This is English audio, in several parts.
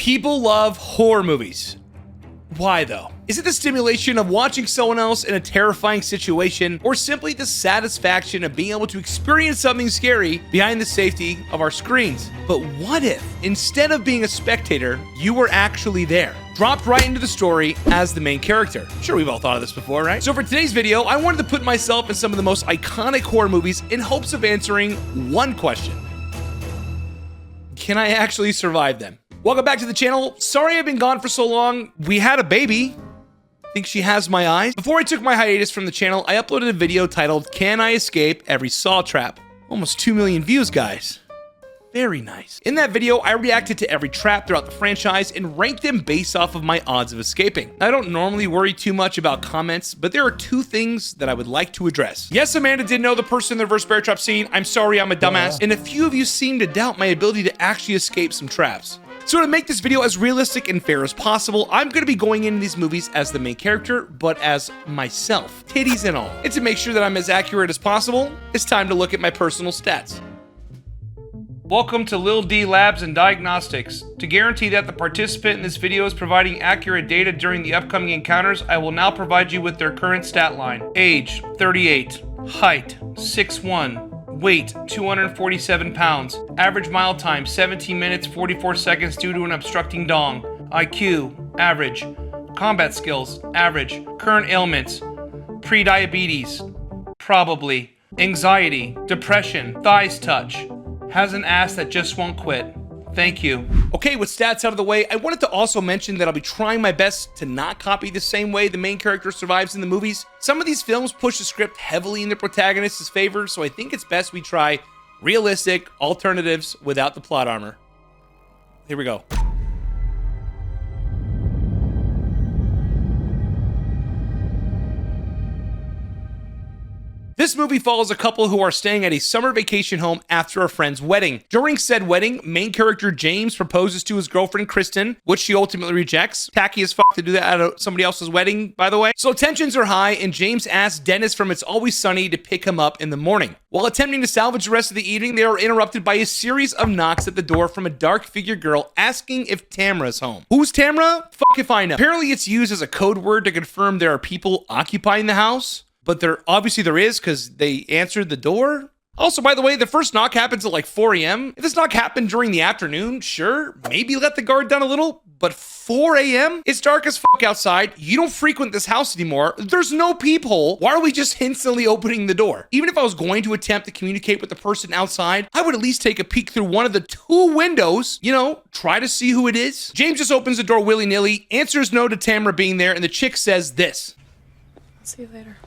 People love horror movies. Why though? Is it the stimulation of watching someone else in a terrifying situation, or simply the satisfaction of being able to experience something scary behind the safety of our screens? But what if, instead of being a spectator, you were actually there? Dropped right into the story as the main character. Sure, we've all thought of this before, right? So for today's video, I wanted to put myself in some of the most iconic horror movies in hopes of answering one question. Can I actually survive them? Welcome back to the channel. Sorry I've been gone for so long. We had a baby. I think she has my eyes. Before I took my hiatus from the channel, I uploaded a video titled, Can I Escape Every Saw Trap? Almost 2 million views, guys. Very nice. In that video, I reacted to every trap throughout the franchise and ranked them based off of my odds of escaping. I don't normally worry too much about comments, but there are two things that I would like to address. Yes, Amanda did know the person in the reverse bear trap scene. I'm sorry, I'm a dumbass. And a few of you seem to doubt my ability to actually escape some traps. So to make this video as realistic and fair as possible, I'm going to be going into these movies as the main character, but as myself, titties and all. And to make sure that I'm as accurate as possible, it's time to look at my personal stats. Welcome to Lil D Labs and Diagnostics. To guarantee that the participant in this video is providing accurate data during the upcoming encounters, I will now provide you with their current stat line. Age, 38. Height, 6'1". Weight, 247 pounds. Average mile time, 17 minutes, 44 seconds due to an obstructing dong. IQ, average. Combat skills, average. Current ailments, pre-diabetes, probably. Anxiety, depression, thighs touch. Has an ass that just won't quit. Thank you. Okay, with stats out of the way, I wanted to also mention that I'll be trying my best to not copy the same way the main character survives in the movies. Some of these films push the script heavily in the protagonist's favor, so I think it's best we try realistic alternatives without the plot armor. Here we go. This movie follows a couple who are staying at a summer vacation home after a friend's wedding. During said wedding, main character James proposes to his girlfriend Kristen, which she ultimately rejects. Tacky as fuck to do that at somebody else's wedding, by the way. So tensions are high, and James asks Dennis from It's Always Sunny to pick him up in the morning. While attempting to salvage the rest of the evening, they are interrupted by a series of knocks at the door from a dark-figured girl asking if Tamra's home. Who's Tamra? Fuck if I know. Apparently it's used as a code word to confirm there are people occupying the house. But there is, because they answered the door. Also, by the way, the first knock happens at like 4 a.m. If this knock happened during the afternoon, sure, maybe let the guard down a little. But 4 a.m.? It's dark as fuck outside. You don't frequent this house anymore. There's no peephole. Why are we just instantly opening the door? Even if I was going to attempt to communicate with the person outside, I would at least take a peek through one of the 2 windows, you know, try to see who it is. James just opens the door willy-nilly, answers no to Tamra being there, and the chick says this. I'll see you later.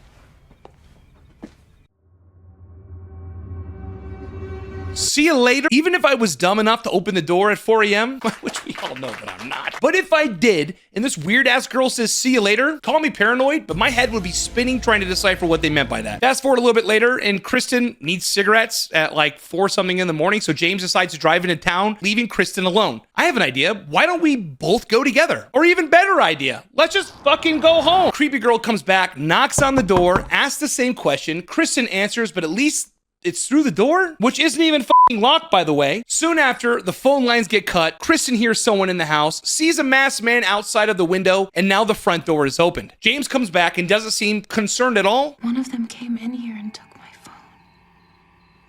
See you later. Even if I was dumb enough to open the door at 4 a.m., which we all know that I'm not. But if I did, and this weird-ass girl says, see you later, call me paranoid, but my head would be spinning trying to decipher what they meant by that. Fast forward a little bit later, and Kristen needs cigarettes at like 4 something in the morning, so James decides to drive into town, leaving Kristen alone. I have an idea. Why don't we both go together? Or even better idea, let's just fucking go home. Creepy girl comes back, knocks on the door, asks the same question. Kristen answers, but at least it's through the door, which isn't even fucking locked, by the way. Soon after, the phone lines get cut. Kristen hears someone in the house, sees a masked man outside of the window, and now the front door is opened. James comes back and doesn't seem concerned at all. One of them came in here and took my phone.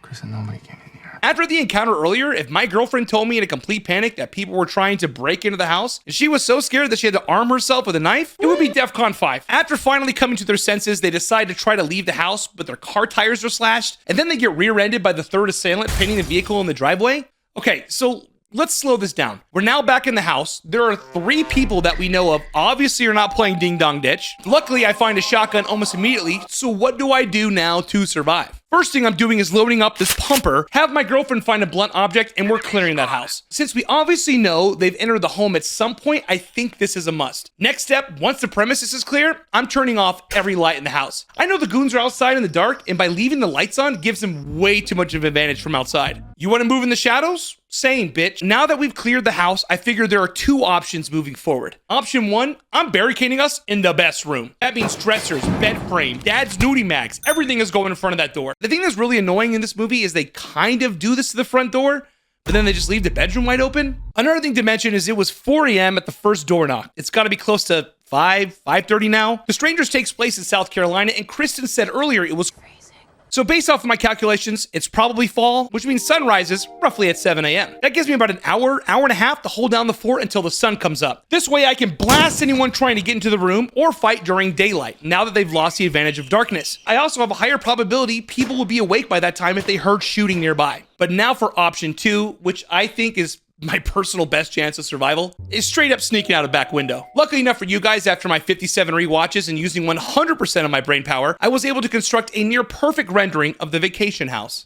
Kristen, nobody came in here. After the encounter earlier, if my girlfriend told me in a complete panic that people were trying to break into the house, and she was so scared that she had to arm herself with a knife, it would be DEFCON 5. After finally coming to their senses, they decide to try to leave the house, but their car tires are slashed, and then they get rear-ended by the third assailant pinning the vehicle in the driveway. Okay, so let's slow this down. We're now back in the house. There are 3 people that we know of, obviously are not playing Ding Dong Ditch. Luckily, I find a shotgun almost immediately, so what do I do now to survive? First thing I'm doing is loading up this pumper, have my girlfriend find a blunt object, and we're clearing that house. Since we obviously know they've entered the home at some point, I think this is a must. Next step, once the premises is clear, I'm turning off every light in the house. I know the goons are outside in the dark, and by leaving the lights on gives them way too much of an advantage from outside. You want to move in the shadows? Same, bitch. Now that we've cleared the house, I figure there are 2 options moving forward. Option 1, I'm barricading us in the best room. That means dressers, bed frame, dad's nudie mags, everything is going in front of that door. The thing that's really annoying in this movie is they kind of do this to the front door, but then they just leave the bedroom wide open? Another thing to mention is it was 4 a.m. at the first door knock. It's got to be close to 5:30 now. The Strangers takes place in South Carolina, and Kristen said earlier it was freezing. So based off of my calculations, it's probably fall, which means sun rises roughly at 7 a.m. That gives me about an hour and a half to hold down the fort until the sun comes up. This way I can blast anyone trying to get into the room or fight during daylight, now that they've lost the advantage of darkness. I also have a higher probability people will be awake by that time if they heard shooting nearby. But now for option 2, which I think is my personal best chance of survival, is straight up sneaking out a back window. Luckily enough for you guys, after my 57 rewatches and using 100% of my brain power, I was able to construct a near perfect rendering of the vacation house.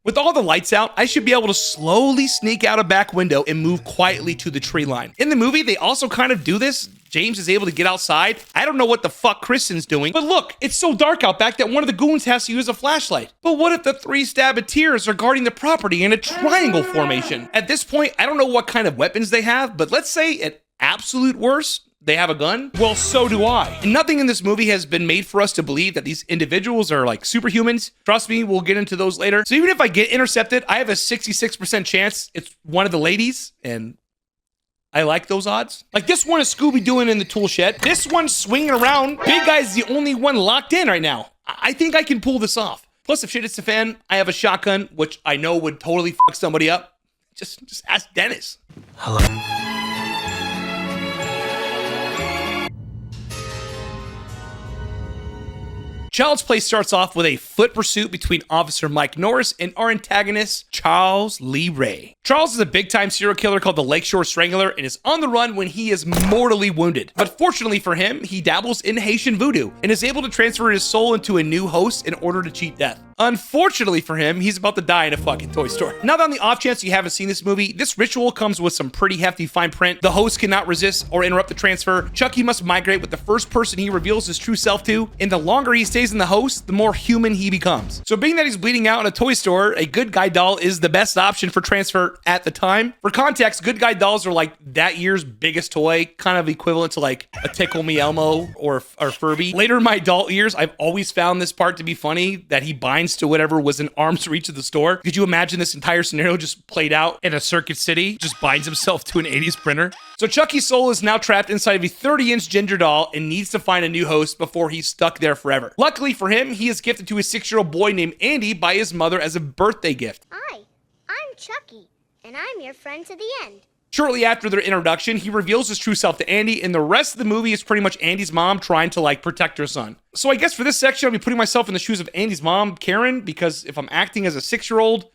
With all the lights out, I should be able to slowly sneak out a back window and move quietly to the tree line. In the movie, they also kind of do this. James is able to get outside. I don't know what the fuck Kristen's doing, but look, it's so dark out back that one of the goons has to use a flashlight. But what if the 3 Stabatiers are guarding the property in a triangle formation? At this point, I don't know what kind of weapons they have, but let's say at absolute worst, they have a gun? Well, so do I. And nothing in this movie has been made for us to believe that these individuals are like superhumans. Trust me, we'll get into those later. So even if I get intercepted, I have a 66% chance it's one of the ladies, and I like those odds. Like this one is Scooby doing in the tool shed. This one's swinging around. Big Guy's the only one locked in right now. I think I can pull this off. Plus, if shit hits the fan, I have a shotgun, which I know would totally fuck somebody up. Just ask Dennis. Hello. Child's Play starts off with a foot pursuit between Officer Mike Norris and our antagonist, Charles Lee Ray. Charles is a big-time serial killer called the Lakeshore Strangler and is on the run when he is mortally wounded. But fortunately for him, he dabbles in Haitian voodoo and is able to transfer his soul into a new host in order to cheat death. Unfortunately for him, he's about to die in a fucking toy store. Now that on the off chance you haven't seen this movie, this ritual comes with some pretty hefty fine print. The host cannot resist or interrupt the transfer. Chucky must migrate with the first person he reveals his true self to, and the longer he stays in the host, the more human he becomes. So being that he's bleeding out in a toy store, a Good Guy doll is the best option for transfer at the time. For context, Good Guy dolls are like that year's biggest toy, kind of equivalent to like a Tickle Me Elmo or Furby. Later in my adult years, I've always found this part to be funny, that he binds to whatever was in arm's reach of the store. Could you imagine this entire scenario just played out in a Circuit City? Just binds himself to an 80s printer. So Chucky's soul is now trapped inside of a 30-inch ginger doll and needs to find a new host before he's stuck there forever. Luckily for him, he is gifted to a 6-year-old boy named Andy by his mother as a birthday gift. Hi, I'm Chucky, and I'm your friend to the end. Shortly after their introduction, he reveals his true self to Andy, and the rest of the movie is pretty much Andy's mom trying to like protect her son. So I guess for this section, I'll be putting myself in the shoes of Andy's mom, Karen, because if I'm acting as a 6-year-old,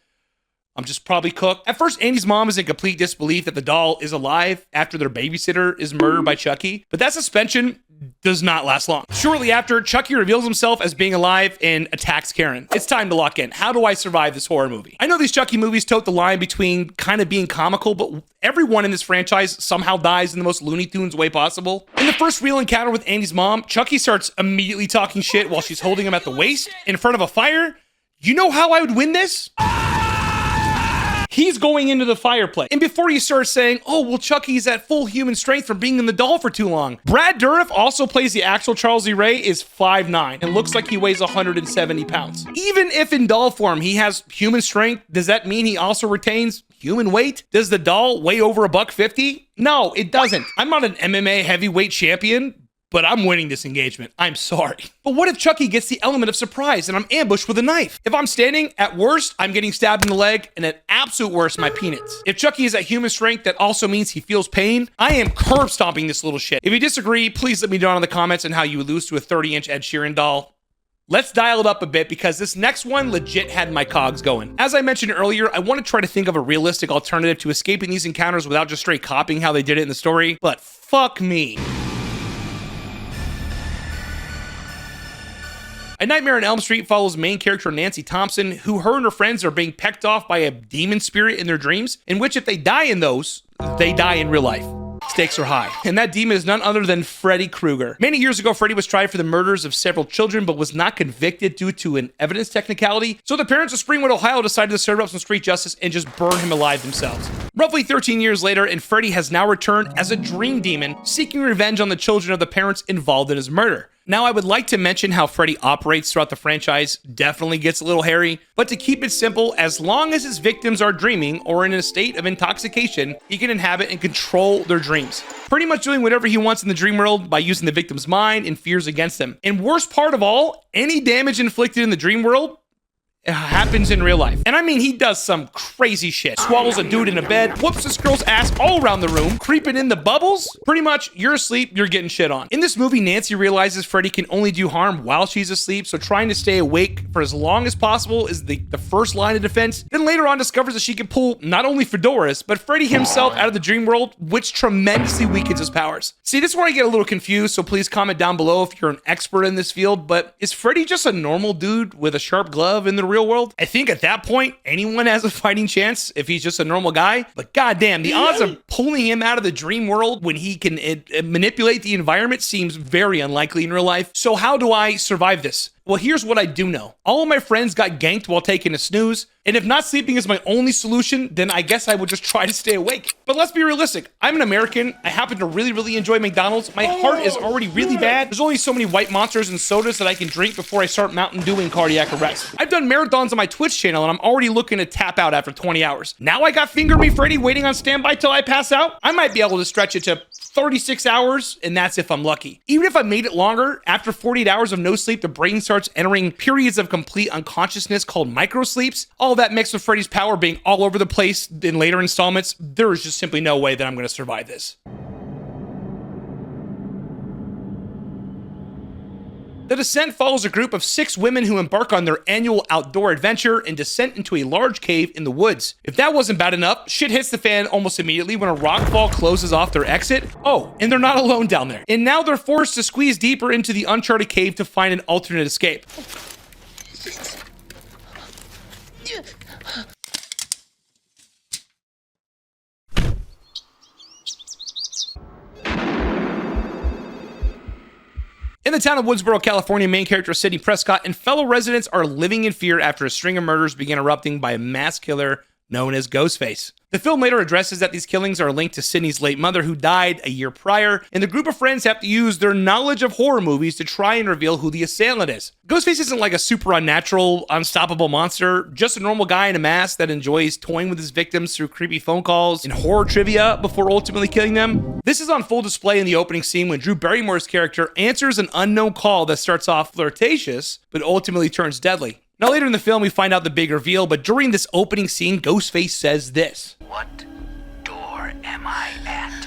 I'm just probably cooked. At first, Andy's mom is in complete disbelief that the doll is alive after their babysitter is murdered by Chucky, but that suspension does not last long. Shortly after, Chucky reveals himself as being alive and attacks Karen. It's time to lock in. How do I survive this horror movie? I know these Chucky movies tote the line between kind of being comical, but everyone in this franchise somehow dies in the most Looney Tunes way possible. In the first real encounter with Andy's mom, Chucky starts immediately talking shit while she's holding him at the waist in front of a fire. You know how I would win this? He's going into the fireplace. And before you start saying, oh, well, Chucky's at full human strength from being in the doll for too long. Brad Dourif also plays the actual Charles Lee Ray, is 5'9", and looks like he weighs 170 pounds. Even if in doll form he has human strength, does that mean he also retains human weight? Does the doll weigh over $150? No, it doesn't. I'm not an MMA heavyweight champion, but I'm winning this engagement. I'm sorry. But what if Chucky gets the element of surprise and I'm ambushed with a knife? If I'm standing, at worst, I'm getting stabbed in the leg, and at absolute worst, my peanuts. If Chucky is at human strength, that also means he feels pain. I am curb stomping this little shit. If you disagree, please let me know in the comments on how you would lose to a 30-inch Ed Sheeran doll. Let's dial it up a bit because this next one legit had my cogs going. As I mentioned earlier, I want to try to think of a realistic alternative to escaping these encounters without just straight copying how they did it in the story, but fuck me. A Nightmare on Elm Street follows main character Nancy Thompson, who her and her friends are being pecked off by a demon spirit in their dreams, in which if they die in those, they die in real life. Stakes are high. And that demon is none other than Freddy Krueger. Many years ago, Freddy was tried for the murders of several children, but was not convicted due to an evidence technicality. So the parents of Springwood, Ohio decided to serve up some street justice and just burn him alive themselves. Roughly 13 years later, and Freddy has now returned as a dream demon, seeking revenge on the children of the parents involved in his murder. Now, I would like to mention how Freddy operates throughout the franchise definitely gets a little hairy, but to keep it simple, as long as his victims are dreaming or in a state of intoxication, he can inhabit and control their dreams. Pretty much doing whatever he wants in the dream world by using the victim's mind and fears against them. And worst part of all, any damage inflicted in the dream world happens in real life. And I mean, he does some crazy shit. Swallows a dude in a bed, whoops this girl's ass all around the room, creeping in the bubbles. Pretty much, you're asleep, you're getting shit on. In this movie, Nancy realizes Freddy can only do harm while she's asleep, so trying to stay awake for as long as possible is the first line of defense. Then later on discovers that she can pull not only Fedora's, but Freddy himself out of the dream world, which tremendously weakens his powers. See, this is where I get a little confused, so please comment down below if you're an expert in this field, but is Freddy just a normal dude with a sharp glove in the real world? I think at that point, anyone has a fighting chance if he's just a normal guy. But goddamn, the odds of pulling him out of the dream world when he can manipulate the environment seems very unlikely in real life. So how do I survive this? Well, here's what I do know. All of my friends got ganked while taking a snooze, and if not sleeping is my only solution, then I guess I would just try to stay awake. But let's be realistic. I'm an American. I happen to really enjoy McDonald's. My heart is already really bad. There's only so many white monsters and sodas that I can drink before I start Mountain Dew and cardiac arrest. I've done marathons on my Twitch channel, and I'm already looking to tap out after 20 hours. Now I got Finger Me Freddy waiting on standby till I pass out. I might be able to stretch it to 36 hours, and that's if I'm lucky. Even if I made it longer, after 48 hours of no sleep, the brain starts entering periods of complete unconsciousness called microsleeps. All that mixed with Freddy's power being all over the place in later installments, there is just simply no way that I'm going to survive this. The Descent follows a group of 6 women who embark on their annual outdoor adventure and descent into a large cave in the woods. If that wasn't bad enough, shit hits the fan almost immediately when a rockfall closes off their exit. Oh, and they're not alone down there. And now they're forced to squeeze deeper into the uncharted cave to find an alternate escape. In the town of Woodsboro, California, main character Sidney Prescott and fellow residents are living in fear after a string of murders begin erupting by a mass killer known as Ghostface. The film later addresses that these killings are linked to Sidney's late mother, who died a year prior, and the group of friends have to use their knowledge of horror movies to try and reveal who the assailant is. Ghostface isn't like a super unnatural, unstoppable monster, just a normal guy in a mask that enjoys toying with his victims through creepy phone calls and horror trivia before ultimately killing them. This is on full display in the opening scene when Drew Barrymore's character answers an unknown call that starts off flirtatious, but ultimately turns deadly. Now later in the film, we find out the big reveal, but during this opening scene, Ghostface says this. What door am I at?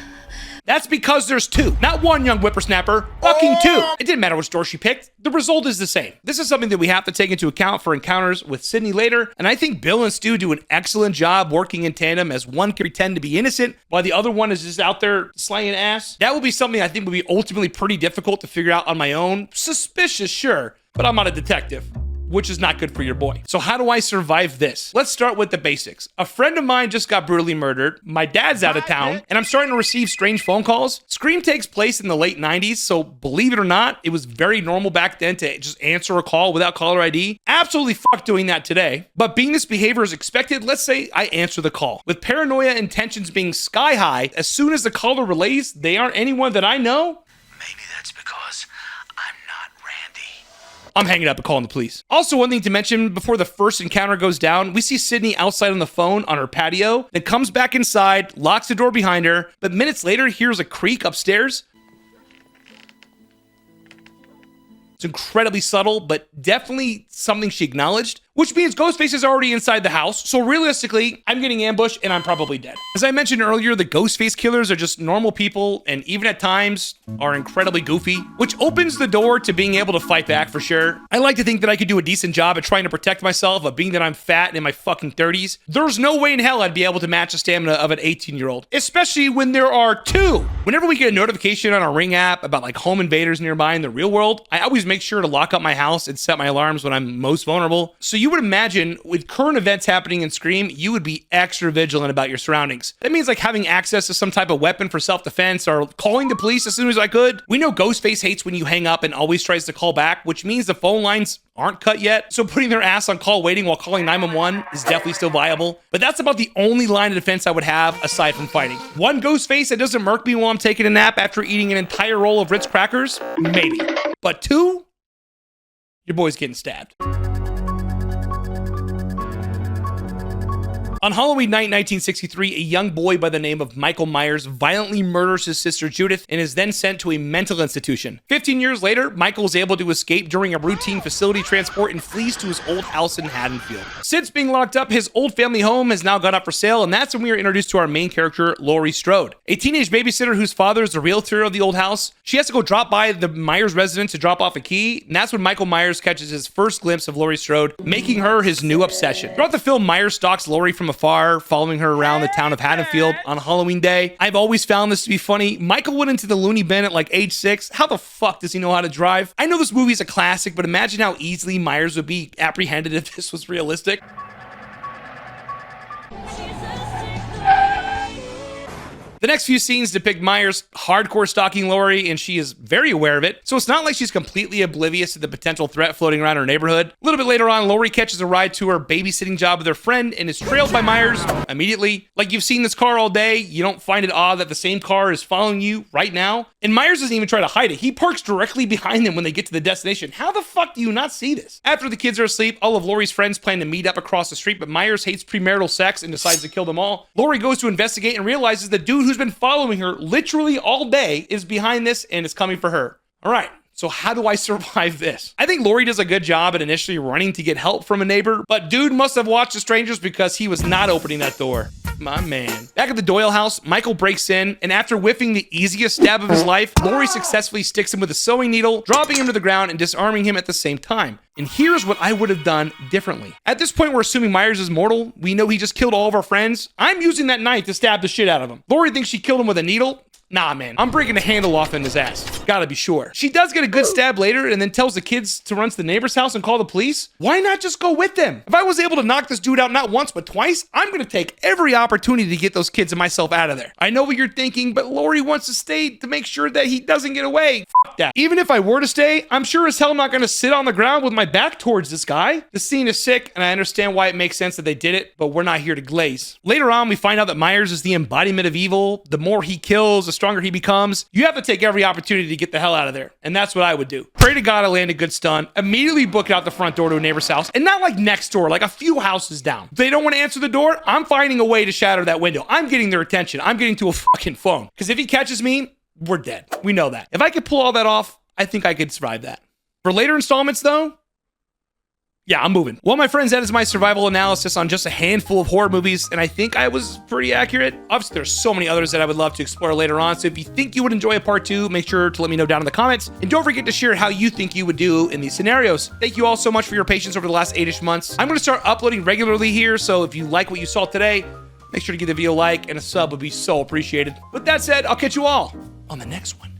That's because there's 2. Not 1, young whippersnapper. Fucking 2. It didn't matter which door she picked. The result is the same. This is something that we have to take into account for encounters with Sidney later, and I think Bill and Stu do an excellent job working in tandem as one can pretend to be innocent while the other one is just out there slaying ass. That would be something I think would be ultimately pretty difficult to figure out on my own. Suspicious, sure, but I'm not a detective, which is not good for your boy. So how do I survive this? Let's start with the basics. A friend of mine just got brutally murdered. My dad's out of town, and I'm starting to receive strange phone calls. Scream takes place in the late 90s, so believe it or not, it was very normal back then to just answer a call without caller ID. Absolutely fuck doing that today. But being this behavior is expected, let's say I answer the call. With paranoia and tensions being sky high, as soon as the caller relays they aren't anyone that I know, Maybe that's because I'm not Randy. I'm hanging up and calling the police. Also, one thing to mention before the first encounter goes down, we see Sidney outside on the phone on her patio, then comes back inside, locks the door behind her, but minutes later hears a creak upstairs. It's incredibly subtle, but definitely something she acknowledged, which means Ghostface is already inside the house. So realistically, I'm getting ambushed and I'm probably dead. As I mentioned earlier, the Ghostface killers are just normal people and even at times are incredibly goofy, which opens the door to being able to fight back for sure. I like to think that I could do a decent job at trying to protect myself, but being that I'm fat and in my fucking 30s, there's no way in hell I'd be able to match the stamina of an 18-year-old, especially when there are 2. Whenever we get a notification on our Ring app about like home invaders nearby in the real world, I always make sure to lock up my house and set my alarms when I'm most vulnerable. So you would imagine with current events happening in Scream, you would be extra vigilant about your surroundings. That means like having access to some type of weapon for self-defense or calling the police as soon as I could. We know Ghostface hates when you hang up and always tries to call back, which means the phone lines aren't cut yet. So putting their ass on call waiting while calling 911 is definitely still viable. But that's about the only line of defense I would have aside from fighting. One Ghostface that doesn't murk me while I'm taking a nap after eating an entire roll of Ritz crackers? Maybe. But 2, your boy's getting stabbed. On Halloween night 1963, a young boy by the name of Michael Myers violently murders his sister Judith and is then sent to a mental institution. 15 years later, Michael is able to escape during a routine facility transport and flees to his old house in Haddonfield. Since being locked up, his old family home has now gone up for sale, and that's when we are introduced to our main character, Laurie Strode, a teenage babysitter whose father is the realtor of the old house. She has to go drop by the Myers residence to drop off a key, and that's when Michael Myers catches his first glimpse of Laurie Strode, making her his new obsession. Throughout the film, Myers stalks Laurie from afar, following her around the town of Haddonfield on Halloween Day. I've always found this to be funny. Michael went into the loony bin at like age 6. How the fuck does he know how to drive? I know this movie is a classic, but imagine how easily Myers would be apprehended if this was realistic. The next few scenes depict Myers hardcore stalking Laurie, and she is very aware of it, so it's not like she's completely oblivious to the potential threat floating around her neighborhood. A little bit later on, Laurie catches a ride to her babysitting job with her friend and is trailed by Myers immediately. Like, you've seen this car all day, you don't find it odd that the same car is following you right now? And Myers doesn't even try to hide it. He parks directly behind them when they get to the destination. How the fuck do you not see this? After the kids are asleep, all of Laurie's friends plan to meet up across the street, but Myers hates premarital sex and decides to kill them all. Laurie goes to investigate and realizes the dude who's been following her literally all day is behind this and is coming for her. All right, so how do I survive this? I think Laurie does a good job at initially running to get help from a neighbor, but dude must have watched the strangers because he was not opening that door. My man. Back at the Doyle house, Michael breaks in, and after whiffing the easiest stab of his life, Laurie successfully sticks him with a sewing needle, dropping him to the ground and disarming him at the same time. And here's what I would have done differently. At this point, we're assuming Myers is mortal. We know he just killed all of our friends. I'm using that knife to stab the shit out of him. Laurie thinks she killed him with a needle. Nah, man, I'm breaking the handle off in his ass. Gotta be sure. She does get a good stab later and then tells the kids to run to the neighbor's house and call the police. Why not just go with them? If I was able to knock this dude out not once but twice, I'm gonna take every opportunity to get those kids and myself out of there. I know what you're thinking, but Laurie wants to stay to make sure that he doesn't get away. Fuck that. Even if I were to stay, I'm sure as hell not gonna sit on the ground with my back towards this guy. The scene is sick, and I understand why it makes sense that they did it, but we're not here to glaze. Later on, we find out that Myers is the embodiment of evil. The more he kills, the stronger he becomes. You have to take every opportunity to get the hell out of there. And that's what I would do. Pray to God I land a good stun. Immediately book out the front door to a neighbor's house. And not like next door, like a few houses down. If they don't want to answer the door, I'm finding a way to shatter that window. I'm getting their attention. I'm getting to a fucking phone. Because if he catches me, we're dead. We know that. If I could pull all that off, I think I could survive that. For later installments though, yeah, I'm moving. Well, my friends, that is my survival analysis on just a handful of horror movies, and I think I was pretty accurate. Obviously, there's so many others that I would love to explore later on, so if you think you would enjoy a part 2, make sure to let me know down in the comments, and don't forget to share how you think you would do in these scenarios. Thank you all so much for your patience over the last 8-ish months. I'm gonna start uploading regularly here, so if you like what you saw today, make sure to give the video a like, and a sub would be so appreciated. With that said, I'll catch you all on the next one.